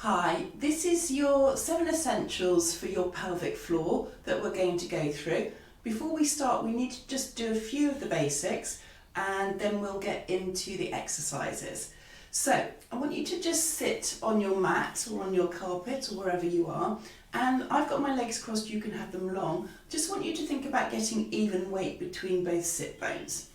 Hi, this is your 7 essentials for your pelvic floor that we're going to go through. Before we start, we need to just do a few of the basics and then we'll get into the exercises. So I want you to just sit on your mat or on your carpet or wherever you are, and I've got my legs crossed, you can have them long. Just want you to think about getting even weight between both sit bones.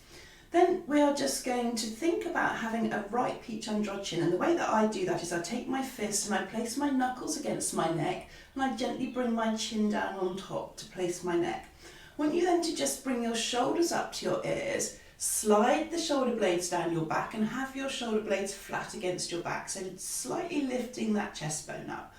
Then we are just going to think about having a right peach under our chin, and the way that I do that is I take my fist and I place my knuckles against my neck and I gently bring my chin down on top to place my neck. I want you then to just bring your shoulders up to your ears, slide the shoulder blades down your back and have your shoulder blades flat against your back, so slightly lifting that chest bone up.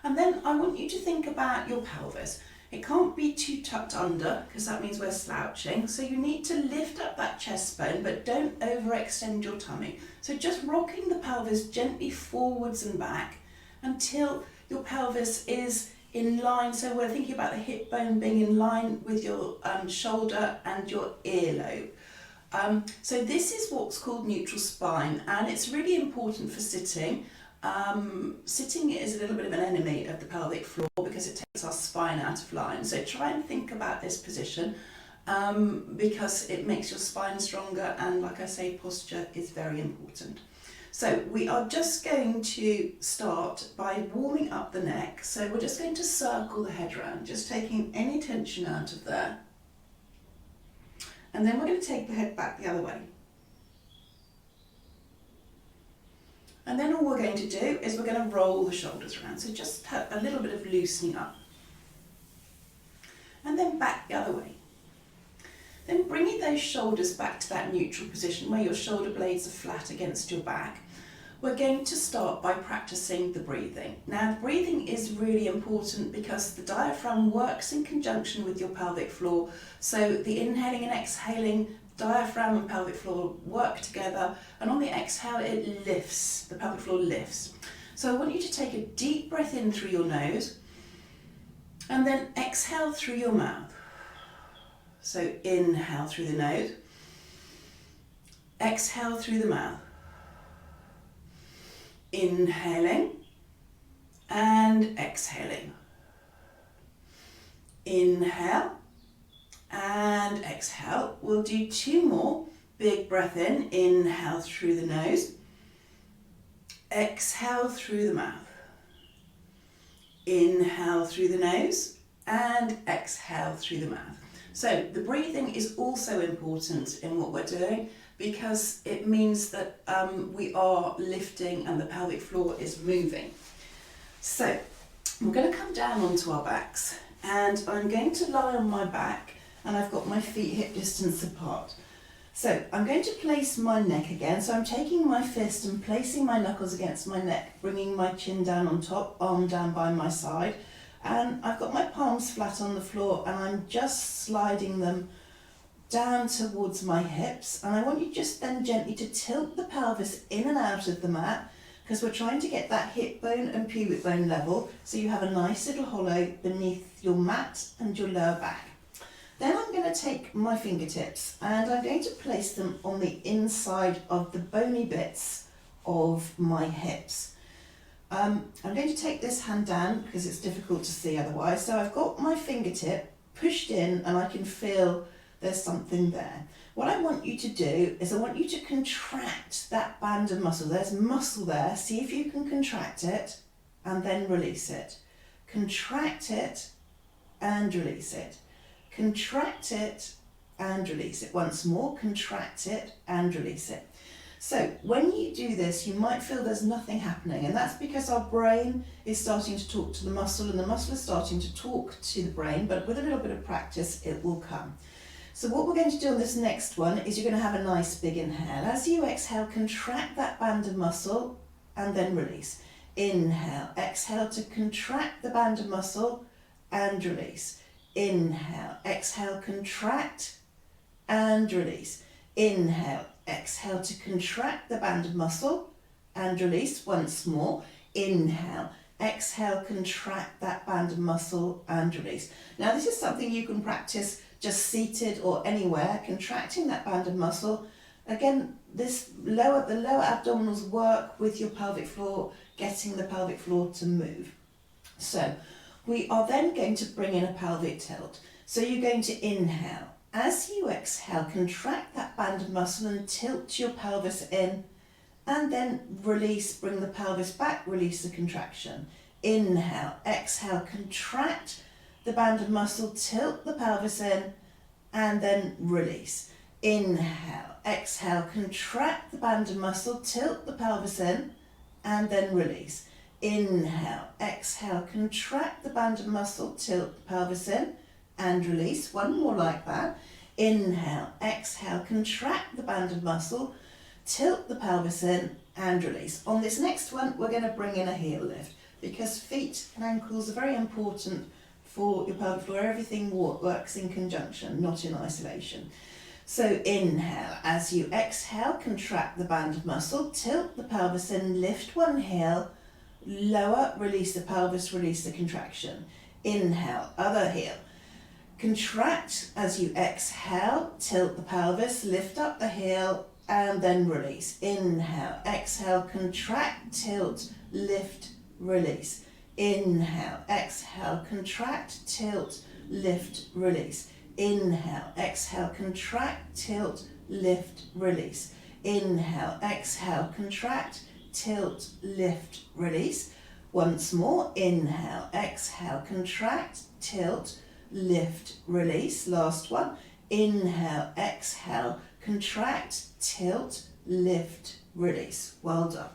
And then I want you to think about your pelvis. It can't be too tucked under because that means we're slouching. So you need to lift up that chest bone, but don't overextend your tummy. So just rocking the pelvis gently forwards and back until your pelvis is in line. So we're thinking about the hip bone being in line with your shoulder and your earlobe. So this is what's called neutral spine, and it's really important for sitting. Sitting is a little bit of an enemy of the pelvic floor because it takes our spine out of line. So try and think about this position because it makes your spine stronger, and like I say, posture is very important. So we are just going to start by warming up the neck. So we're just going to circle the head round, just taking any tension out of there. And then we're going to take the head back the other way. And then all we're going to do is we're going to roll the shoulders around. So just have a little bit of loosening up. And then back the other way. Then bringing those shoulders back to that neutral position where your shoulder blades are flat against your back. We're going to start by practicing the breathing. Now, the breathing is really important because the diaphragm works in conjunction with your pelvic floor. So the inhaling and exhaling, diaphragm and pelvic floor work together, and on the exhale it lifts, the pelvic floor lifts. So I want you to take a deep breath in through your nose and then exhale through your mouth. So inhale through the nose, exhale through the mouth, inhaling and exhaling, inhale and exhale. We'll do 2 more. Big breath in, inhale through the nose, exhale through the mouth, inhale through the nose and exhale through the mouth. So the breathing is also important in what we're doing because it means that we are lifting and the pelvic floor is moving. So we're going to come down onto our backs, and I'm going to lie on my back and I've got my feet hip distance apart. So I'm going to place my neck again. So I'm taking my fist and placing my knuckles against my neck, bringing my chin down on top, arm down by my side. And I've got my palms flat on the floor and I'm just sliding them down towards my hips. And I want you just then gently to tilt the pelvis in and out of the mat because we're trying to get that hip bone and pubic bone level so you have a nice little hollow beneath your mat and your lower back. Then I'm going to take my fingertips and I'm going to place them on the inside of the bony bits of my hips. I'm going to take this hand down because it's difficult to see otherwise. So I've got my fingertip pushed in and I can feel there's something there. What I want you to do is I want you to contract that band of muscle. There's muscle there. See if you can contract it and then release it. Contract it and release it. Contract it and release it. Once more, contract it and release it. So when you do this, you might feel there's nothing happening, and that's because our brain is starting to talk to the muscle and the muscle is starting to talk to the brain, but with a little bit of practice, it will come. So what we're going to do on this next one is you're going to have a nice big inhale. As you exhale, contract that band of muscle and then release. Inhale, exhale to contract the band of muscle and release. Inhale, exhale, contract and release. Inhale, exhale to contract the band of muscle and release. Once more. Inhale, exhale, contract that band of muscle and release. Now this is something you can practice just seated or anywhere, contracting that band of muscle Again, the lower abdominals work with your pelvic floor, getting the pelvic floor to move. So we are then going to bring in a pelvic tilt. So you're going to inhale. As you exhale, contract that band of muscle and tilt your pelvis in, and then release, bring the pelvis back, release the contraction. Inhale, exhale, contract the band of muscle, tilt the pelvis in, and then release. Inhale, exhale, contract the band of muscle, tilt the pelvis in, and then release. Inhale, exhale, contract the band of muscle, tilt the pelvis in, and release. One more like that. Inhale, exhale, contract the band of muscle, tilt the pelvis in, and release. On this next one, we're going to bring in a heel lift, because feet and ankles are very important for your pelvic floor. Everything works in conjunction, not in isolation. So inhale, as you exhale, contract the band of muscle, tilt the pelvis in, lift one heel, lower, release the pelvis, release the contraction. Inhale, other heel. Contract as you exhale, tilt the pelvis, lift up the heel, and then release. Inhale, exhale, contract, tilt, lift, release. Inhale, exhale, contract, tilt, lift, release. Inhale, exhale, contract, tilt, lift, release. Inhale, exhale, contract, tilt, lift, release. Once more, inhale, exhale, contract, tilt, lift, release. Last one. Inhale, exhale, contract, tilt, lift, release. Well done.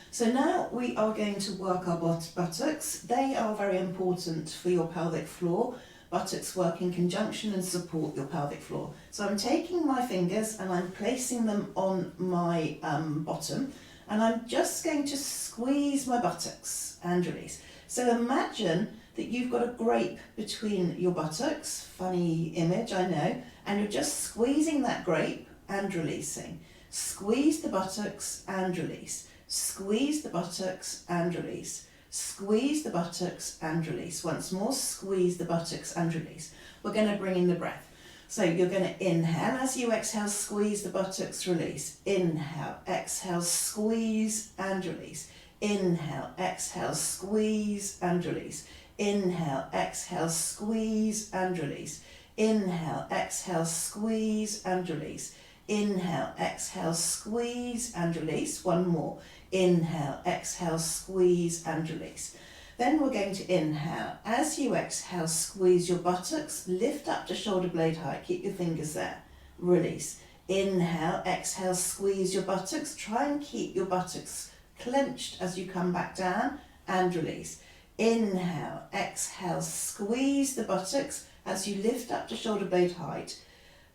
So now we are going to work our buttocks. They are very important for your pelvic floor. Buttocks work in conjunction and support your pelvic floor. So I'm taking my fingers and I'm placing them on my bottom, and I'm just going to squeeze my buttocks and release. So imagine that you've got a grape between your buttocks, funny image, I know, and you're just squeezing that grape and releasing. Squeeze the buttocks and release. Squeeze the buttocks and release. Squeeze the buttocks and release. Once more, squeeze the buttocks and release. We're going to bring in the breath. So you're going to inhale. As you exhale, squeeze the buttocks, release. Inhale, exhale, squeeze and release. Inhale, exhale, squeeze and release. Inhale, exhale, squeeze and release. Inhale, exhale, squeeze and release. Inhale, exhale, squeeze and release. One more. Inhale, exhale, squeeze and release. Then we're going to inhale. As you exhale, squeeze your buttocks, lift up to shoulder blade height. Keep your fingers there. Release. Inhale, exhale, squeeze your buttocks. Try and keep your buttocks clenched as you come back down, and release. Inhale, exhale, squeeze the buttocks as you lift up to shoulder blade height.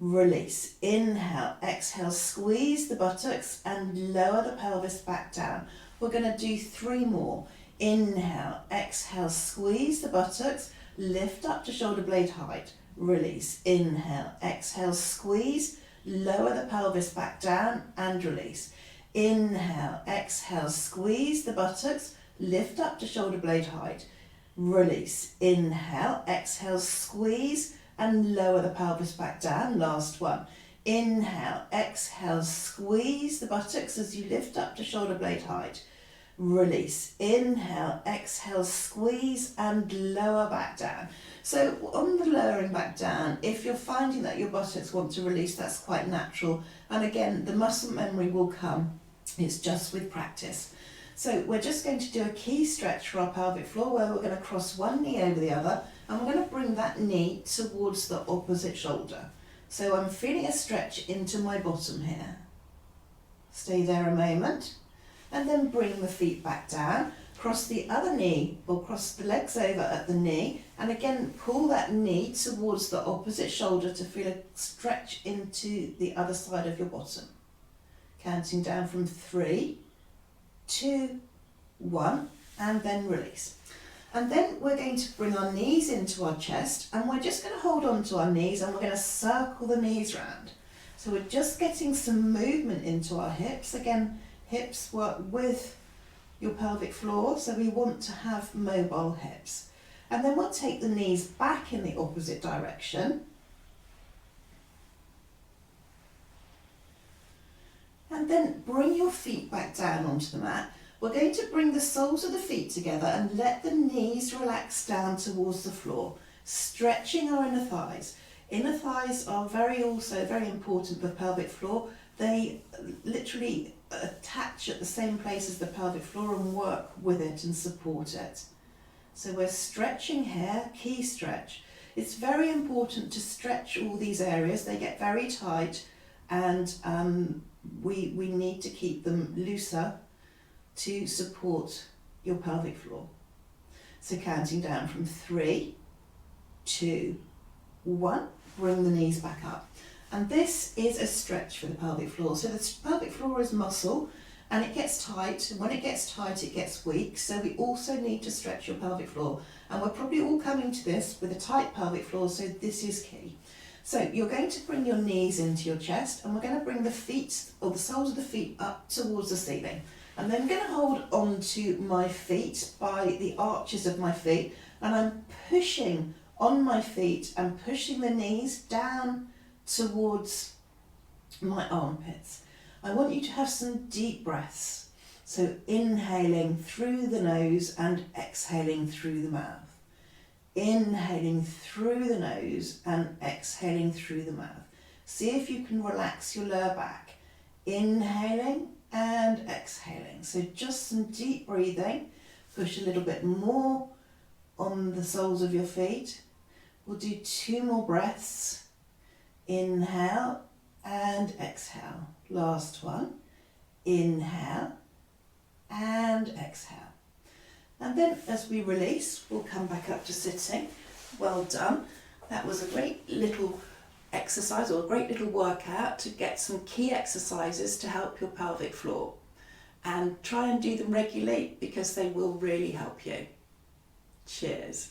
Release. Inhale, exhale, squeeze the buttocks and lower the pelvis back down. We're going to do 3 more. Inhale, exhale, squeeze the buttocks, lift up to shoulder blade height. Release. Inhale, exhale, squeeze, lower the pelvis back down and release. Inhale, exhale, squeeze the buttocks, lift up to shoulder blade height. Release. Inhale, exhale, squeeze and lower the pelvis back down. Last one. Inhale, exhale, squeeze the buttocks as you lift up to shoulder blade height. Release. Inhale, exhale, squeeze and lower back down. So on the lowering back down, if you're finding that your buttocks want to release, that's quite natural. And again, the muscle memory will come. It's just with practice. So we're just going to do a key stretch for our pelvic floor where we're going to cross one knee over the other, and we're going to bring that knee towards the opposite shoulder. So I'm feeling a stretch into my bottom here. Stay there a moment, and then bring the feet back down. Cross the other knee, or cross the legs over at the knee, and again pull that knee towards the opposite shoulder to feel a stretch into the other side of your bottom. Counting down from 3, 2, 1, and then release. And then we're going to bring our knees into our chest, and we're just going to hold on to our knees, and we're going to circle the knees round. So we're just getting some movement into our hips. Again, hips work with your pelvic floor, so we want to have mobile hips. And then we'll take the knees back in the opposite direction. And then bring your feet back down onto the mat. We're going to bring the soles of the feet together and let the knees relax down towards the floor, stretching our inner thighs. Inner thighs are also very important for the pelvic floor. They literally attach at the same place as the pelvic floor and work with it and support it. So we're stretching here, key stretch. It's very important to stretch all these areas. They get very tight, and we need to keep them looser to support your pelvic floor. So counting down from 3, 2, 1, bring the knees back up. And this is a stretch for the pelvic floor. So the pelvic floor is muscle, and it gets tight, and when it gets tight it gets weak, so we also need to stretch your pelvic floor. And we're probably all coming to this with a tight pelvic floor, so this is key. So you're going to bring your knees into your chest, and we're going to bring the feet, or the soles of the feet, up towards the ceiling. And then I'm going to hold onto my feet by the arches of my feet, and I'm pushing on my feet and pushing the knees down towards my armpits. I want you to have some deep breaths. So inhaling through the nose and exhaling through the mouth. Inhaling through the nose and exhaling through the mouth. See if you can relax your lower back. Inhaling and exhaling. So just some deep breathing. Push a little bit more on the soles of your feet. We'll do 2 more breaths. Inhale and exhale. Last one. Inhale and exhale. And then as we release, we'll come back up to sitting. Well done. That was a great little exercise, or a great little workout to get some key exercises to help your pelvic floor. And try and do them regularly, because they will really help you. Cheers.